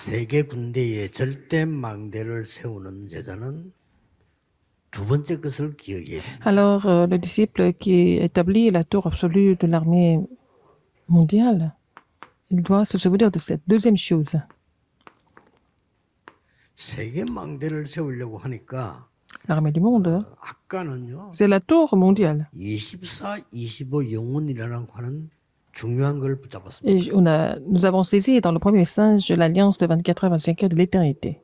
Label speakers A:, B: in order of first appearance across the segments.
A: 세계 군대에 절대 망대를 세우는 제자는 두 번째 것을 기억해야 됩니다.
B: Alors, le disciple qui établit la tour absolue de l'armée mondiale, il doit se souvenir de cette deuxième chose.
A: 세계 망대를 세우려고 하니까
B: L'armée du monde,
A: 아까는요.
B: c'est la tour mondiale.
A: 24, 25 영혼이라는 하는 중요한 걸 붙잡았습니다.
B: Et nous avons saisi dans le premier message l'alliance de 24 heures, 25 heures de l'éternité.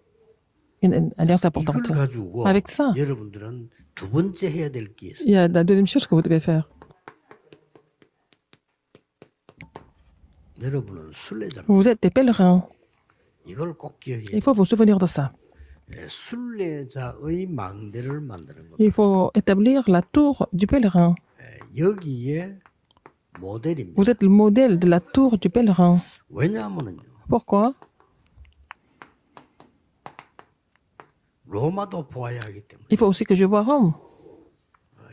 B: Une alliance importante.
A: 이걸 가지고
B: Avec ça,
A: 여러분들은 두 번째 해야 될 게 있어요.
B: il y a la deuxième chose que vous devez faire.
A: 여러분은 순례자입니다.
B: Vous êtes des pèlerins.
A: 이걸 꼭 기억해야
B: Il faut vous souvenir de ça.
A: 돼요. 순례자의 망대를 만드는 겁니다.
B: Il faut établir la tour du pèlerin.
A: 여기에 모델입니다.
B: Vous êtes le modèle de la tour du pèlerin.
A: 왜냐하면요.
B: Pourquoi?
A: 로마도 보아야 하기 때문에
B: Il faut aussi que je vois Rome.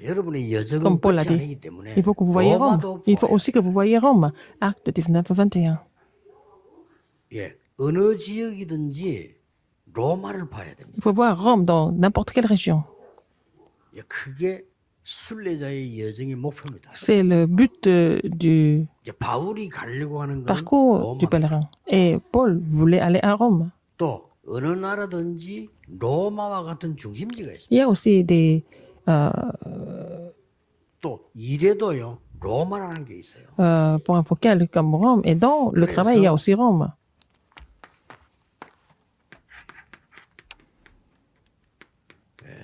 A: 여러분의 여정은
B: Comme Paul
A: 끝이
B: l'a dit.
A: 아니기 때문에
B: Il faut que vous voyez Rome.
A: 로마도
B: Il faut
A: 보아야
B: aussi que vous voyez Rome. Acte 19, 21.
A: 예, 어느 지역이든지 로마를 봐야 됩니다.
B: Il faut voir Rome dans n'importe quelle région.
A: 예, 그게 순례자의 여정의 목표입니다.
B: C'est le but du
A: 이제 바울이 가려고 하는 건
B: parcours du
A: 로마.
B: pèlerin. Et Paul voulait aller à Rome.
A: 또 어느 나라든지 로마와 같은 중심지가 있습니다.
B: Il y a aussi des,
A: 또 일에도요 로마라는 게 있어요.
B: points focaux comme Rome. Et dans le travail, il y a aussi Rome.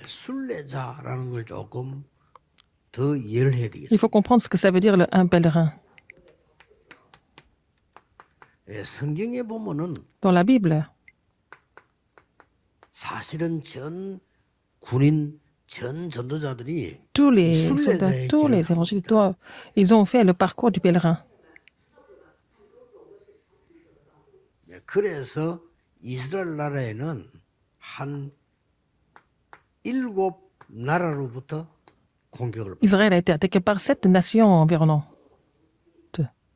A: 순례자라는 걸 조금 더 이해를 해야
B: Il
A: 되겠습니다.
B: faut comprendre ce que ça veut dire un pèlerin.
A: 예, 성경에 보면은
B: Dans la Bible,
A: 사실은 전 군인 전 전도자들이
B: tous les
A: Sous les
B: soldats,
A: ailes
B: tous
A: qui
B: les évangiles, ils ont fait le parcours du pèlerin.
A: 예, 그래서 이스라엘 나라에는 한 7나라로부터 공격을 받았어요.
B: Israël a été attaqué par 7 nations environnantes.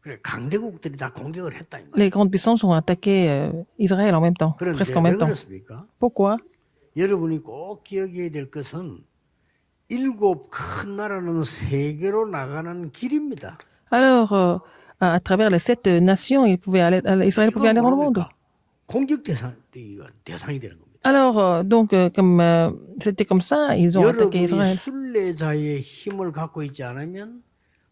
A: 그래 강대국들이 다 공격을 했다 이 말이에요.
B: Les grandes puissances ont attaqué Israël en même temps,
A: 그런데
B: presque en
A: 왜
B: même temps.
A: 그렇습니까?
B: Pourquoi?
A: 여러분이 꼭 기억해야 될 것은 7 큰 나라는 세계로 나가는 길입니다.
B: Alors, à travers les 7 nations, Israël pouvait aller dans le monde.
A: 공격 대상이 되는 겁니다.
B: Alors, donc, comme c'était comme ça, ils ont attaqué
A: 여러분이
B: Israël.
A: 순례자의 힘을 갖고 있지 않으면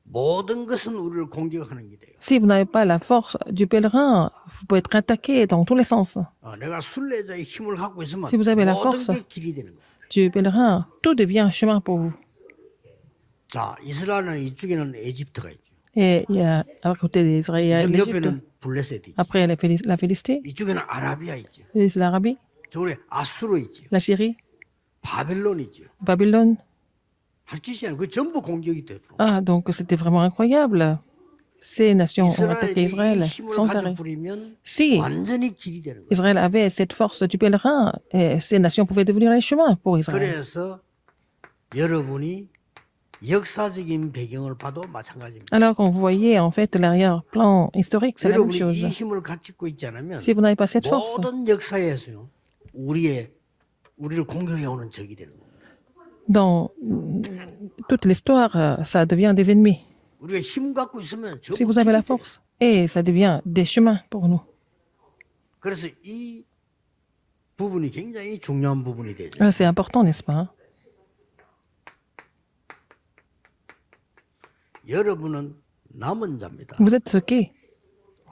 A: 모든 것은 우리를 공격하는 게 돼요.
B: Si vous n'avez pas la force du pèlerin, vous pouvez être attaqué dans tous les sens.
A: 내가 순례자의 힘을 갖고 있으면
B: Si vous avez la
A: 모든
B: force
A: 게 길이 되는 겁니다.
B: du pèlerin, tout devient un chemin pour vous.
A: 자, 이스라엘은 이쪽에는 에집트가 있죠.
B: Et il y a, à côté d'Israël, il y a
A: 이쪽
B: l'Égypte.
A: 옆에는 블레셋이 있죠.
B: Après, la Philistie,
A: 이쪽에는 아라비아 있죠.
B: l'Arabie,
A: 저쪽에 아수르 있죠.
B: la Syrie,
A: 바벨론 있죠.
B: Babylone.
A: 할 짓이 아니고 그 전부 공격이 되죠.
B: Ah, donc c'était vraiment incroyable. Ces nations ont attaqué
A: 이스라엘이
B: Israël
A: 이 힘을
B: sans
A: 가지고
B: arrêt.
A: 부리면
B: Si
A: 완전히 길이 되는 거예요.
B: Israël avait cette force du pèlerin, et ces nations pouvaient devenir les chemins pour Israël.
A: 그래서 여러분이 역사적인 배경을 봐도 마찬가지입니다.
B: Alors, quand vous voyez en fait l'arrière-plan historique, c'est la même
A: 여러분이 이
B: chose.
A: 힘을 갖고 있지 않으면
B: Si vous n'avez pas cette force,
A: 모든 역사에서요 우리를 공격해 오는 적이 되는 겁니다.
B: dans toute l'histoire, ça devient des ennemis.
A: 우리가 힘 갖고 있으면
B: Si vous avez la force, et ça devient des chemins pour nous.
A: 그래서 이 부분이 굉장히 중요한 부분이 되죠.
B: C'est important, n'est-ce pas?
A: 여러분은 남은 자입니다.
B: Vous êtes ceux qui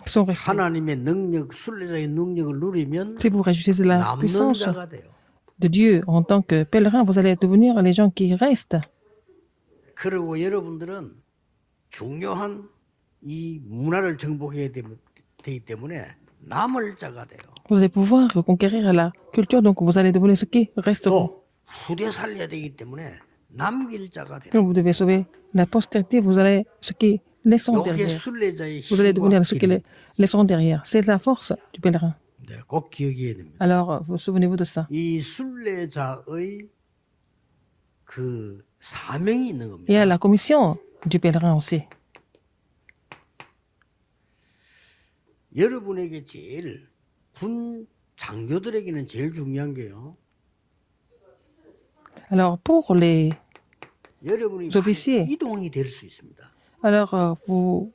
B: sont restés.
A: 하나님의 능력, 순례자의 능력을 누리면
B: Si vous réjouissez de la
A: 남는
B: puissance
A: 자가 돼요.
B: de Dieu en tant que pèlerin, vous allez devenir les gens qui restent.
A: 그리고 여러분들은 중요한 이 문화를 정복해야 되기 때문에 남을 자가 돼요.
B: Vous allez pouvoir conquérir la culture, donc vous allez devenir ceux qui resteront.
A: 또 후대 살려야 되기 때문에 남길 자가 돼요.
B: Donc vous devez sauver la postérité, vous allez ceux qui laisseront
A: 이게
B: derrière.
A: 순례자의
B: Vous allez devenir ceux qui
A: 힘과
B: laisseront derrière. C'est la force du pèlerin.
A: 네, 꼭 기억해야 됩니다.
B: Alors, vous souvenez-vous de ça.
A: 이 순례자의 그 사명이 있는 겁니다.
B: Il y a la commission du pèlerin aussi.
A: 여러분에게 제일 군 장교들에게는 제일 중요한 게요.
B: Alors, pour les
A: 여러분이
B: officiers,
A: 이동이 될 수 있습니다.
B: alors vous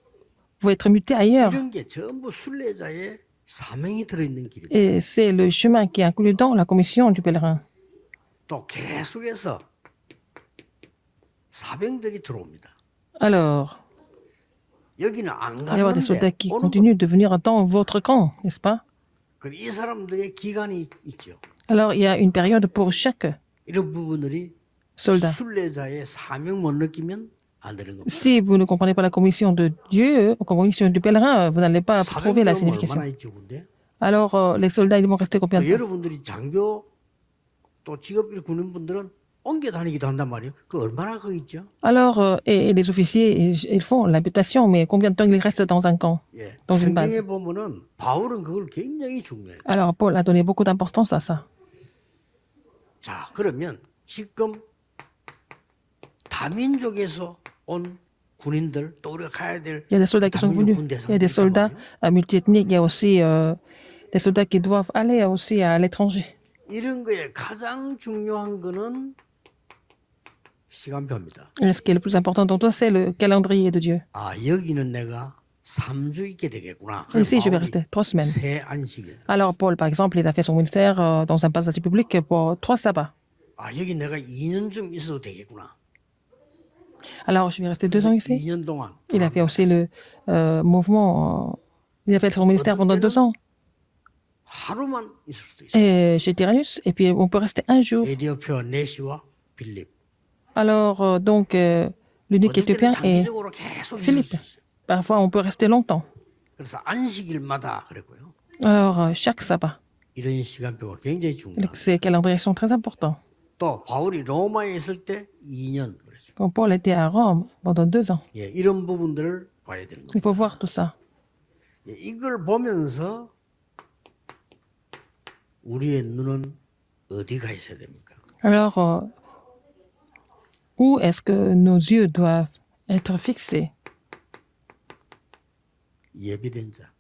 B: pouvez être muté ailleurs.
A: 이런 게 전부 순례자의 사명이 들어있는 길입니다.
B: Et c'est le chemin qui est inclus dans la commission du pèlerin.
A: 또 계속해서 사병들이 들어옵니다.
B: Alors,
A: 여기는 안
B: il va y avoir des soldats
A: 갔는데
B: qui
A: 오는
B: continuent de venir dans votre camp, n'est-ce pas?
A: 이 사람들의 기간이 있죠.
B: Alors, il y a une période pour chaque
A: 이런 부분들이
B: soldat.
A: 순례자의 사명 못 느끼면 안 되는 겁니다.
B: Si vous ne comprenez pas la commission de Dieu, la commission du pèlerin, vous n'allez pas trouver la
A: 사병들은
B: signification.
A: 얼마나 있죠, 근데?
B: Alors, les soldats, ils vont rester combien
A: 또
B: de temps?
A: 여러분들이 장교 또 직업일 군인분들은 옮겨 다니기도 한단 말이에요. 그 얼마나 그 있죠?
B: Alors, et les officiers, ils font l'habitation, mais combien de temps ils restent dans un camp?
A: 예.
B: dans une
A: 성경에
B: base.
A: 보면은 바울은 그걸 굉장히 중요해요.
B: Alors, Paul a donné beaucoup d'importance à ça.
A: 자, 그러면 지금 다민족에서 온 군인들 또 우리가 가야 될
B: Il y a des soldats qui sont venus. Il y a des soldats multiethniques. Il y a aussi des soldats qui doivent aller aussi à l'étranger.
A: 이런 거에 가장 중요한 거는 시간표입니다.
B: Et ce qui est le plus important dans tout, c'est le calendrier de Dieu.
A: 아, 여기는 내가 3주 있게 되겠구나.
B: Et ici, je vais
A: 바울이
B: rester 3 semaines.
A: 새 안식일.
B: Alors, Paul, par exemple, il a fait son ministère dans un passage public pour 3 sabbats.
A: 아, 여기 내가 2년쯤 있어도 되겠구나.
B: Alors, je vais rester 2 ans ici.
A: 2년 동안.
B: Il a fait aussi le mouvement. Il a fait son ministère pendant 2 ans.
A: 하루만 있을 수도 있어요.
B: Et chez Tyrannus. Et puis, on peut rester 1 jour.
A: 에디오피아 네시와 빌립.
B: Alors, donc, l'unique
A: 어떨 때는
B: éthiopien est
A: 장기적으로 계속 있을
B: Philippe.
A: 수 있어요.
B: Parfois, on peut rester longtemps.
A: 그래서 안식일마다 그랬고요.
B: Alors, chaque sabbat.
A: 이런 시간표가 굉장히 중요합니다.
B: Ces calendriers sont très importants.
A: 또 바울이 로마에 있을 때 2년 그랬어요.
B: Quand Paul était à Rome pendant 2 ans,
A: 예, 이런 부분들을 봐야 되는
B: il
A: 겁니다.
B: faut voir tout ça.
A: 예, 이걸 보면서 우리의 눈은 어디 가 있어야 됩니까?
B: Alors, où est-ce que nos yeux doivent être fixés?
A: 예비된 자.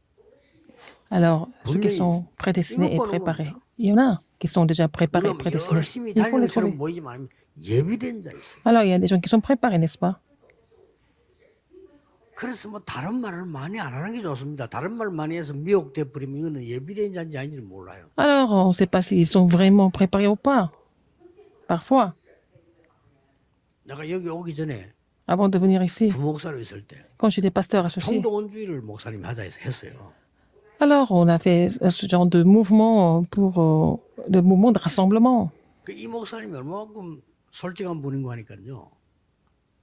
B: Alors, ceux qui sont prédestinés et préparés. Il y en a qui sont déjà préparés et
A: 물론
B: prédestinés.
A: 열심히
B: Il faut
A: 다니는
B: les
A: 것처럼
B: trouver.
A: 보이지만 예비된 자 있어요.
B: Alors, il y a des gens qui sont préparés, n'est-ce pas?
A: 그래서 뭐 다른 말을 많이 안 하는 게 좋습니다. 다른 말 많이 해서 미혹돼 버리면 이거는 예비된 자인지 아닌지 몰라요.
B: Alors, on ne sait pas s'ils sont vraiment préparés ou pas. Parfois,
A: 내가 여기 오기 전에
B: avant de venir ici,
A: 부목사로 있을 때
B: quand j'étais pasteur associé,
A: 총동원주의를 목사님이 하자 해서 했어요.
B: alors on a fait ce genre de mouvement pour le mouvement de rassemblement.
A: 이 목사님이 얼마만큼 솔직한 분인 거 하니까요.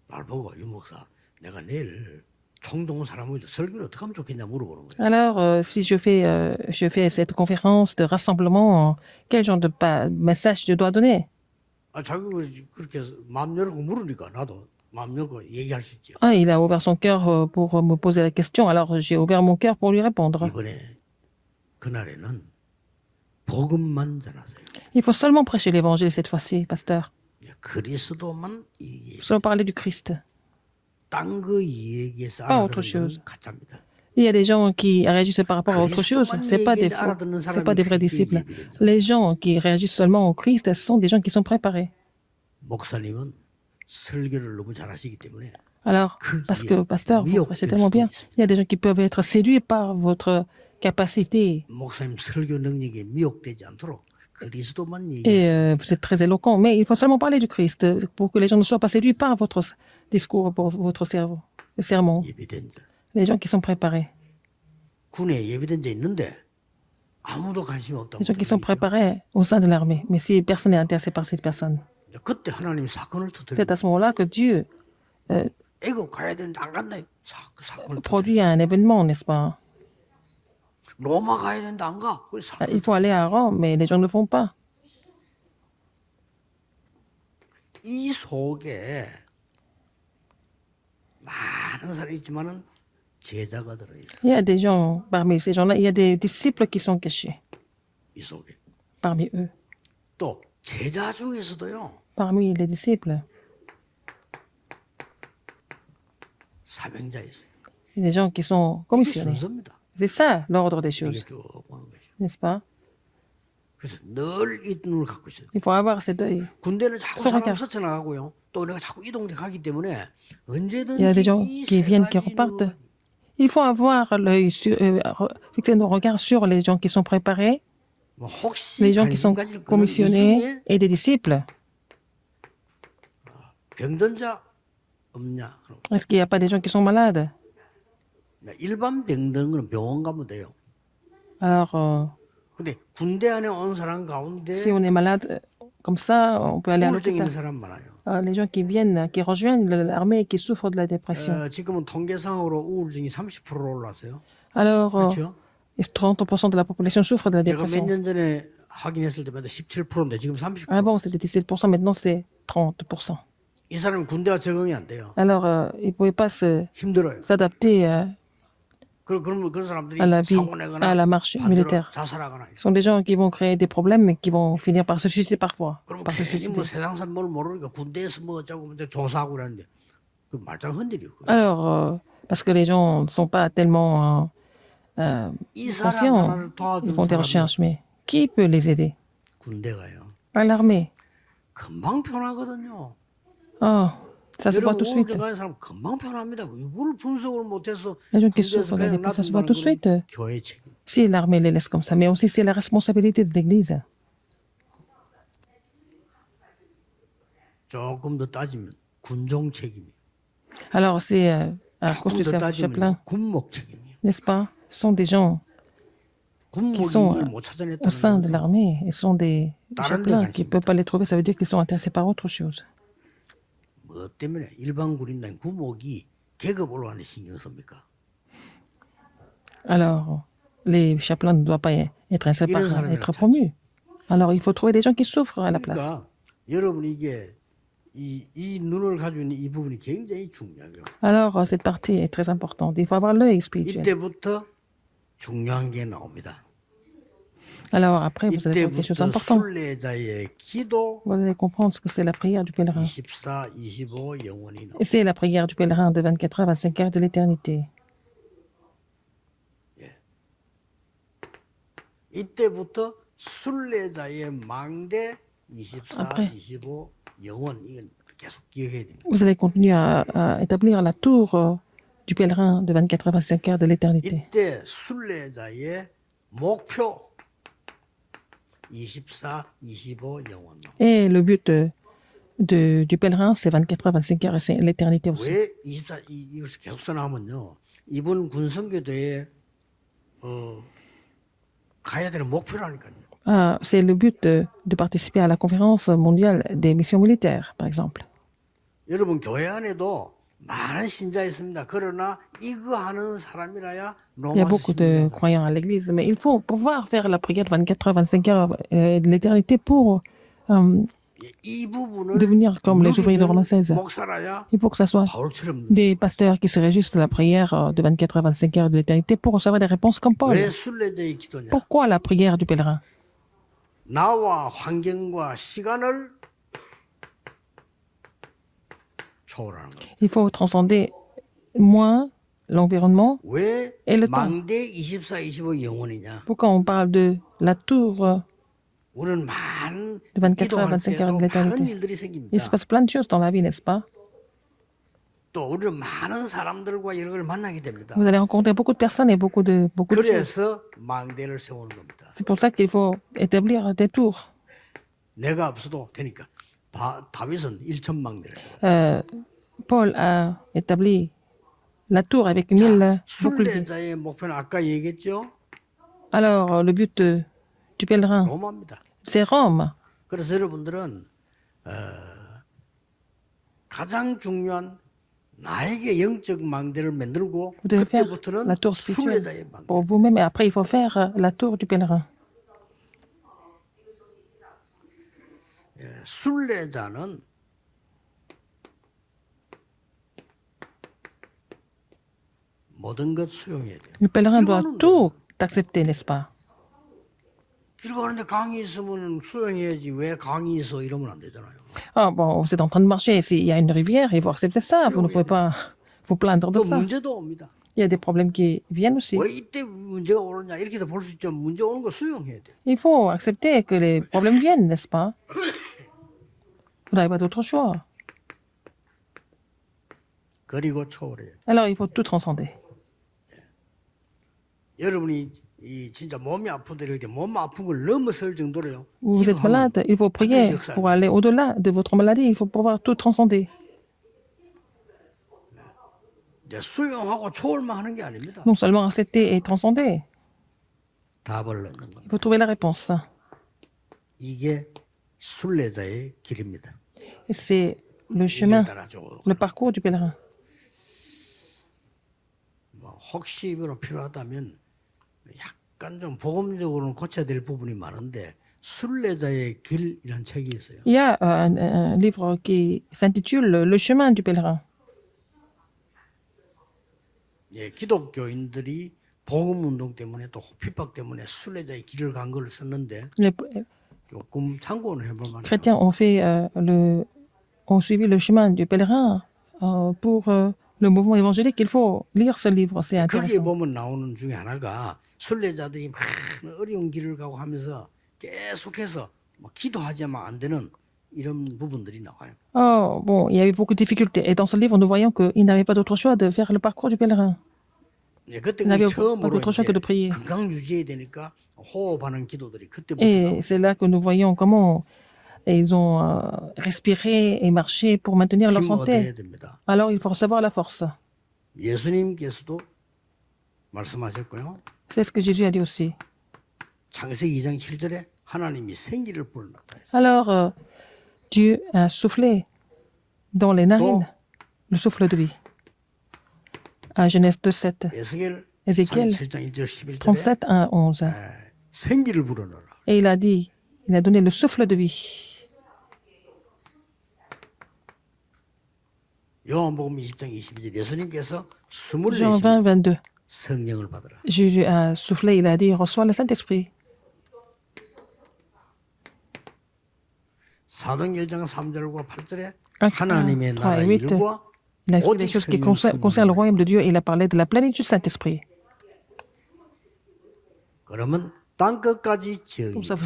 A: 날 보고 이 목사 내가 내일 총동원 사람을 설교를 어떻게 하면 좋겠냐 물어보는 거예요.
B: Alors, si je fais cette conférence de rassemblement, quel genre de message je dois donner?
A: 아, 자기가 그렇게 마음 열고 물으니까 나도 마음 열고 얘기할 수 있죠.
B: Ah, il a ouvert son cœur pour me poser la question, alors j'ai ouvert mon cœur pour lui répondre.
A: 이번에 그날에는 복음만 전하세요.
B: Il faut seulement prêcher l'évangile cette fois-ci, pasteur.
A: 그리스도만 얘기해.
B: Seulement parler du Christ.
A: 딴거 얘기해서
B: Pas autre
A: 알아듣는
B: chose.
A: 건 가짜입니다.
B: Il y a des gens qui réagissent par rapport à autre chose. C'est pas des faux, c'est pas des vrais disciples. Les gens qui réagissent seulement au Christ, ce sont des gens qui sont préparés.
A: 목사님은 설교를 너무 잘하시기 때문에
B: Alors, parce que, pasteur, vous prêchez tellement bien. Il y a des gens qui peuvent être séduits par votre capacité.
A: 목사님 설교 능력에 미혹되지 않도록 그리스도만
B: Et
A: 얘기해서
B: vous êtes très éloquent, mais il faut seulement parler du Christ pour que les gens ne soient pas séduits par votre discours, pour votre sermon.
A: 예비된 자.
B: Les gens qui sont préparés.
A: 군에 예비된 자 있는데 아무도 관심이 없다고.
B: Les gens qui sont préparés au sein de l'armée. Mais si personne n'est intéressé par cette personne,
A: 그때 하나님 사건을 터뜨려.
B: c'est à ce moment-là que Dieu
A: 애국 가야 되는데 안 간다. 사건을 터뜨려.
B: produit un événement, n'est-ce pas?
A: 로마 가야 되는데 안 가. 그 사건을
B: Il faut aller à Rome, mais les gens ne le font pas.
A: 이 속에 많은 사람이 있지만은 제자가 들어 있어.
B: Il y a des gens, parmi ces gens-là, il y a des disciples qui sont cachés
A: 이 속에.
B: parmi eux.
A: 또 제자 중에서도요.
B: Parmi les disciples,
A: 사명자 있어요.
B: il y a des gens qui sont
A: 이게
B: commissionnés.
A: 순서입니다.
B: C'est ça l'ordre des
A: 이게
B: choses,
A: 쭉 보는 거죠.
B: n'est-ce pas?
A: 그래서 늘 이 눈을 갖고 있어요.
B: Il faut avoir cet œil.
A: 군대는 자꾸
B: 서
A: 사람
B: regard.
A: 서쳐나가고요. 또 내가 자꾸 이동돼 가기 때문에
B: Il y a des
A: 언제든지
B: gens
A: 이
B: qui
A: 세
B: viennent, qui
A: 가지
B: repartent.
A: 눈을
B: Il faut avoir l'œil sur, fixer nos regards sur les gens qui sont préparés,
A: 뭐 혹시
B: les gens qui sont
A: 관심 가질 거는 이
B: commissionnés
A: 중에
B: et des disciples.
A: 병든 자 없냐?
B: Est-ce qu'il n'y a pas des gens qui sont malades?
A: 일반 병든 거는 병원 가면 돼요.
B: Alors,
A: 근데 군대 안에 온 사람 가운데
B: si on est malade comme ça, on peut aller à
A: 우울증
B: l'hôpital.
A: 있는 사람 많아요.
B: Les gens qui viennent, qui rejoignent l'armée et qui souffrent de la dépression.
A: 지금은 통계상으로 우울증이 30%로 올랐어요.
B: Alors,
A: 그렇죠?
B: 30% de la population souffre de la
A: 제가 몇
B: dépression.
A: 년 전에 확인했을 때마다 17%인데 지금 30%.
B: Avant, c'était 17%, maintenant c'est 30%.
A: 이 사람은 군대가 적응이 안 돼요.
B: Alors, ils ne pouvaient pas
A: 힘들어요.
B: s'adapter
A: 그러면 그런 사람들이
B: à la vie,
A: 사고 내거나
B: à la marche
A: 반대로
B: militaire.
A: 자살하거나.
B: Ce sont des gens qui vont créer des problèmes et qui vont finir par se suicider parfois.
A: 그러면
B: Par se
A: 괜히
B: suicider.
A: 뭐 세상 산뭘 모르니까 군대에서 뭐 어쩌고 먼저 조사하고 그러는데 그 말짱 흔들려.
B: Alors, parce que les gens ne sont pas tellement
A: 이 사람
B: conscients,
A: 하나를
B: ils
A: 도와준
B: font des
A: 사람이
B: recherches, mais qui peut les aider?
A: 군대가요.
B: Par l'armée.
A: 금방 편하거든요.
B: Oh, ça se voit tout de suite.
A: 우울증 가는 사람 금방 편합니다. 이걸 분석을 못해서
B: Les gens qui
A: 군대에서
B: souffrent de la
A: 그냥
B: dépression, ça se voit
A: 놔둔다는
B: tout de suite.
A: 건 교회 책임.
B: Si l'armée les laisse comme ça, mais aussi c'est la responsabilité de l'Église.
A: 조금 더 따지면 군종 책임이에요.
B: Alors, c'est à cause
A: 조금
B: du
A: 더
B: chaplain,
A: 따지면 군목 책임이에요.
B: n'est-ce pas? Ce sont des gens
A: 군목이
B: sont,
A: 이걸 못
B: au
A: 찾아냈다는
B: sein de
A: 건
B: l'armée et ce sont des
A: 다른 데
B: chaplains qui ne
A: 관심이
B: peuvent pas les trouver. Ça veut dire qu'ils sont intéressés par autre chose.
A: 뭐 때문에 일반 군인단 군목이 계급 올라가는 신경 씁니까?
B: Alors, les chaplains ne doivent pas être intéressés par
A: 이런 사람이랑
B: être promus. Alors, il faut trouver des gens qui souffrent à la place.
A: 그러니까 여러분 이게 이 눈을 가지고 있는 이 부분이 굉장히 중요해요.
B: Alors, cette partie est très importante. Il faut avoir l'œil spirituel.
A: 이때부터 중요한 게 나옵니다.
B: Alors, après, vous allez voir quelque chose
A: 이때부터
B: d'important.
A: 순례자의 기도
B: Vous allez comprendre ce que c'est la prière du pèlerin.
A: 24, 25 영원히 나옵니다.
B: Et c'est la prière du pèlerin de 24 heures à 25 heures de l'éternité.
A: 이때부터 순례자의 망대 24,
B: Après.
A: 25 영원 이건 계속 기억해야 됩니다.
B: Vous allez continuer à établir la tour du pèlerin de 24 heures à 25 heures de l'éternité.
A: 이때 순례자의 목표 24, 25 영원.
B: Et le but du pèlerin, c'est 24 heures, 25 heures et c'est l'éternité aussi.
A: 왜 24, 이걸 계속 써나가면요. 이번 군선교대에 가야 되는 목표라니까요.
B: C'est le but de participer à la conférence mondiale des missions militaires, par exemple.
A: 여러분 교회 안에도 많은 신자 있습니다. 그러나 이거 하는 사람이라야
B: Il y a
A: 로마서
B: beaucoup de
A: 16장.
B: croyants à l'église, mais il faut pouvoir faire la prière de 24 heures, 25 heures de l'éternité pour
A: 이 부분을
B: devenir comme les ouvriers de Romains 16.
A: 목사라야
B: Il faut que ce soit
A: 바울처럼
B: des pasteurs qui se réjouissent de la prière de 24 heures, 25 heures de l'éternité pour recevoir des réponses comme Paul.
A: 왜 순례자의 기도냐?
B: Pourquoi la prière du pèlerin?
A: 나와 환경과 시간을 초월하는 거예요.
B: Il faut transcender moins l'environnement.
A: 왜
B: Et le temps.
A: 망대 24, 25 영혼이냐?
B: Pourquoi on parle de la tour
A: 우리는 많은
B: de 24 heures,
A: 이동할
B: 25 heures
A: 때도
B: de
A: 많은
B: l'éternité?
A: 일들이
B: Il
A: 생깁니다.
B: se passe plein de choses dans la vie, n'est-ce pas?
A: 또 우리는 많은 사람들과 이런 걸 만나게 됩니다.
B: Vous allez rencontrer beaucoup de personnes et beaucoup de choses.
A: 그래서 망대를 세우는 겁니다.
B: C'est pour ça qu'il faut établir des tours.
A: 내가 없어도 되니까 다윗은 1,000망대를 세워요.
B: Paul a établi la tour avec 1000 boucliers.
A: 순례자의 목표는 아까 얘기했죠?
B: Alors, le but du pèlerin,
A: 로마입니다.
B: c'est Rome.
A: 그래서 여러분들은 가장 중요한 나에게 영적 망대를 만들고
B: Vous devez faire
A: 그때부터는
B: la tour spirituelle
A: 순례자의 망대.
B: pour vous-même et après il faut faire la tour du pèlerin.
A: 순례자는 모든 것 수용해야 돼요.
B: Le pèlerin doit
A: 이거는
B: tout accepter, n'est-ce pas?
A: 길 가는데 강이 있으면 수용해야지 왜 강이 있어 이러면 안 되잖아요.
B: Ah bon, vous êtes en train de marcher, s'il y a une rivière, il faut accepter ça. Vous ne pouvez pas vous plaindre de
A: 또
B: ça.
A: 문제도 옵니다.
B: Il y a des problèmes qui viennent aussi.
A: 왜 이때 문제가 오느냐 이렇게도 볼 수 있지만 문제 오는 거 수용해야 돼.
B: Il faut accepter que les problèmes viennent, n'est-ce pas? Vous n'avez pas d'autre choix.
A: 그리고 초월해야 돼.
B: Alors, il faut tout transcender.
A: 여러분이 이 진짜 몸이 아프다 이럴 때 몸 아픈 걸 넘어설 정도로요.
B: Vous êtes malade, il faut prier pour aller au-delà de votre maladie. Il faut pouvoir tout transcender.
A: 이제 수용하고 초월만 하는 게 아닙니다.
B: Non seulement accepter et transcender,
A: 답을 넣는 겁니다.
B: il faut trouver la réponse.
A: 이게 순례자의 길입니다.
B: Et c'est le
A: 이길
B: chemin,
A: 따라 쭉.
B: le parcours du pèlerin.
A: 뭐 혹시 필요하다면 약간 좀 복음적으로는 고쳐야 될 부분이 많은데 순례자의 길이라는 책이 있어요.
B: Il y a un livre qui s'intitule Le chemin du pèlerin.
A: 예, 기독교인들이 복음 운동 때문에 또 핍박 때문에 순례자의 길을 간 걸 썼는데
B: Les
A: 조금 참고는 해볼 만해요.
B: chrétiens ont suivi le chemin du pèlerin pour le mouvement évangélique. Il faut lire ce livre, c'est
A: 거기에
B: intéressant.
A: 보면 나오는 중에 하나가 순례자들이 막 어려운 길을 가고 하면서 계속해서 막 기도하지만 안 되는 이런 부분들이 나와요.
B: Oh, bon, il y a eu beaucoup de difficultés. Et dans ce livre, nous voyons qu'ils n'avaient pas d'autre choix de faire le parcours du pèlerin.
A: 예, 그때
B: Ils n'avaient pas
A: 처음으로
B: d'autre choix que de prier.
A: 건강 유지해야 되니까 호흡하는 기도들이 그때부터
B: Et
A: 나와요.
B: c'est là que nous voyons comment ils ont respiré et marché pour maintenir leur
A: 힘 얻어야
B: santé.
A: 됩니다.
B: Alors, il faut recevoir la force.
A: 예수님께서도 말씀하셨고요.
B: C'est ce que Jésus a dit aussi.
A: 창세기 2장 7절에 하나님이 생기를 불어넣었다.
B: Alors, Dieu a soufflé dans les narines le souffle de vie. À Genèse 2:7,
A: 에스겔
B: Ézéchiel
A: 37장 1절 11절에
B: 37, 1, 11.
A: 생기를 불어넣어라.
B: Et il a dit, il a donné le souffle de vie.
A: 요한복음 20장 22절 예수님께서 숨을
B: Jean
A: 내쉬며
B: 20, 22.
A: 성령을 받으라.
B: Jésus a soufflé, il a dit, reçois le Saint-Esprit.
A: 사도행 1장 3절과 8절에
B: Actes
A: 하나님의
B: 3 et
A: 나라의
B: 8.
A: 일과
B: Il a expliqué des choses qui concernent le royaume de Dieu et il a parlé de la plénitude du Saint-Esprit.
A: 그러면 땅 끝까지 저희
B: Comme ça,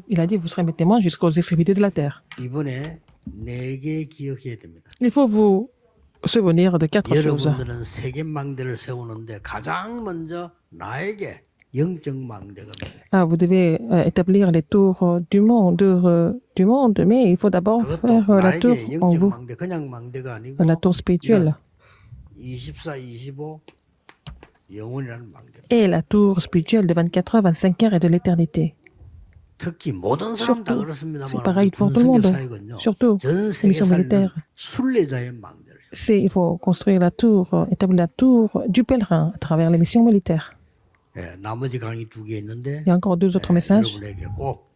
B: il a dit, vous serez mes témoins jusqu'aux extrémités de la terre.
A: 이번에 4개 기억해야 됩니다.
B: Il faut vous souvenir de 4 choses.
A: 여러분들은 세계 망대를 세우는데 가장 먼저 나에게 영적 망대가 필요해요.
B: Ah, vous devez établir les tours du monde, mais il faut d'abord faire
A: 그것도
B: la tour
A: 나에게
B: en
A: 영적
B: vous,
A: 망대 그냥 망대가 아니고
B: la tour spirituelle.
A: 24, 25 영혼이라는 망대.
B: Et la tour spirituelle de 24 heures, 25 heures et de l'éternité.
A: 특히 모든 사람 다
B: Surtout,
A: 그렇습니다만
B: c'est pareil pour tout le monde. Surtout,
A: 전
B: les
A: 세계
B: missions
A: 살는
B: militaires.
A: 순례자의 망대를.
B: Il faut construire la tour, établir la tour du pèlerin à travers les missions militaires.
A: 예, 나머지 강의 2개 있는데
B: Il y a encore 2 autres messages.
A: 여러분에게 꼭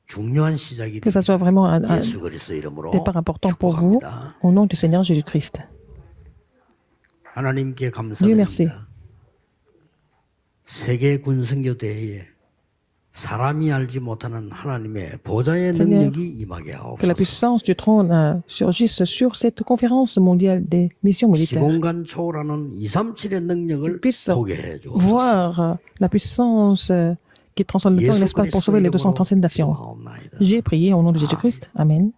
A: 중요한 시작이
B: Que ça soit vraiment un
A: 예수 그리스도 이름으로
B: départ important pour vous,
A: 축복합니다.
B: au nom du Seigneur Jésus-Christ.
A: 하나님께
B: Dieu merci.
A: 감사드립니다. 세계 군성교 대회에 사람이 알지 못하는 하나님의 보좌의
B: Seigneur,
A: 능력이 임하게
B: Que la
A: 하옵소서.
B: puissance du trône surgisse sur cette conférence mondiale des missions militaires.
A: 시공간 초월하는 237의 능력을
B: puisse
A: 보게 해 주옵소서.
B: Voir la puissance qui transcende le temps et l'espace pour sauver les 237 nations.
A: 기도하옵나이다.
B: J'ai prié au nom de Jésus-Christ. Amen.